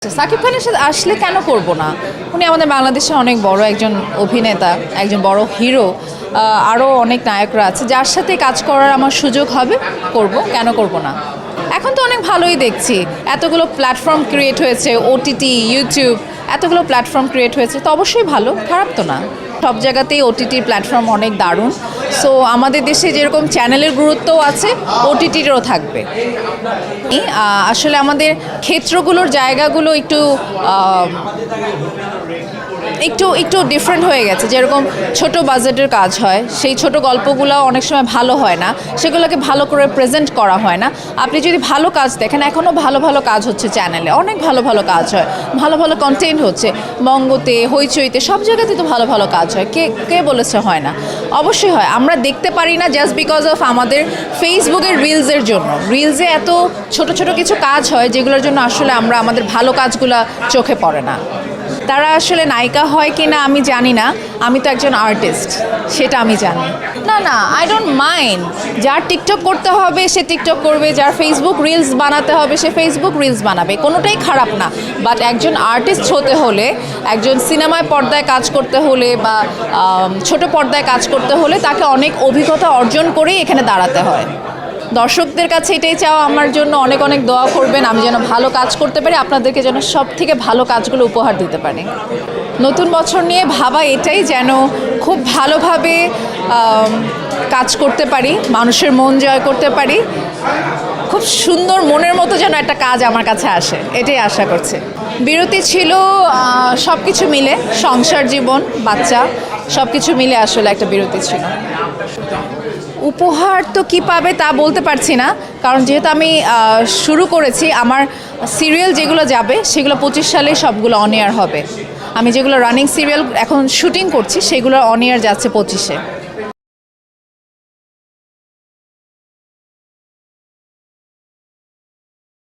সাকিব খানের সাথে আসলে কেন করব না? উনি আমাদের বাংলাদেশে অনেক বড় একজন অভিনেতা, একজন বড় হিরো। আরও অনেক নায়করা আছে যার সাথে কাজ করার আমার সুযোগ হবে, করব, কেন করব না? এখন তো অনেক ভালোই দেখছি, এতগুলো প্ল্যাটফর্ম ক্রিয়েট হয়েছে, ওটিটি, ইউটিউব, এতগুলো প্ল্যাটফর্ম ক্রিয়েট হয়েছে, তো অবশ্যই ভালো, খারাপ তো না। সব জায়গাতেই ওটিটি প্ল্যাটফর্ম অনেক দারুণ। সো আমাদের দেশে যেরকম চ্যানেলের গুরুত্বও আছে, ওটিটিরও থাকবে। আসলে আমাদের ক্ষেত্রগুলোর জায়গাগুলো একটু একটু ডিফারেন্ট হয়ে গেছে। যেরকম ছোট বাজেটের কাজ হয়, সেই ছোট গল্পগুলো অনেক সময় ভালো হয় না, সেগুলোকে ভালো করে প্রেজেন্ট করা হয় না। আপনি যদি ভালো কাজ দেখেন, এখনও ভালো ভালো কাজ হচ্ছে চ্যানেলে, অনেক ভালো ভালো কাজ হয়, ভালো ভালো কন্টেন্ট হচ্ছে, বঙ্গতে, হইচইতে, সব জায়গাতে তো ভালো ভালো কাজ হয়। কে কে বলেছে হয় না? অবশ্যই হয়। আমরা দেখতে পারি না জাস্ট বিকজ অফ আমাদের ফেসবুকের রিলসের জন্য। রিলসে এত ছোট ছোট কিছু কাজ হয় যেগুলোর জন্য আসলে আমাদের ভালো কাজগুলো চোখে পড়ে না। তারা আসলে নায়িকা হয় কি না আমি জানি না, আমি তো একজন আর্টিস্ট, সেটা আমি জানি। না না, আই ডোন্ট মাইন্ড। যার টিকটক করতে হবে সে টিকটক করবে, যার ফেসবুক রিলস বানাতে হবে সে ফেসবুক রিলস বানাবে, কোনোটাই খারাপ না। বাট একজন আর্টিস্ট হতে হলে, একজন সিনেমায় পর্দায় কাজ করতে হলে বা ছোট পর্দায় কাজ করতে হলে তাকে অনেক অভিজ্ঞতা অর্জন করেই এখানে দাঁড়াতে হয়। দর্শকদের কাছে এটাই চাওয়া আমার জন্য, অনেক অনেক দোয়া করবেন, আমি যেন ভালো কাজ করতে পারি, আপনাদেরকে যেন সব থেকে ভালো কাজগুলো উপহার দিতে পারি। নতুন বছর নিয়ে ভাবা এটাই, যেন খুব ভালোভাবে কাজ করতে পারি, মানুষের মন জয় করতে পারি, খুব সুন্দর মনের মতো যেন একটা কাজ আমার কাছে আসে, এটাই আশা করছি। বিরতি ছিল সব কিছু মিলে, সংসার জীবন, বাচ্চা, সব কিছু মিলে আসলে একটা বিরতি ছিল। উপহার তো কী পাবে তা বলতে পারছি না, কারণ যেহেতু আমি শুরু করেছি, আমার সিরিয়াল যেগুলো যাবে সেগুলো 25 সালে সবগুলো অন এয়ার হবে। আমি যেগুলো রানিং সিরিয়াল এখন শুটিং করছি সেগুলো অন এয়ার যাচ্ছে 25-এ।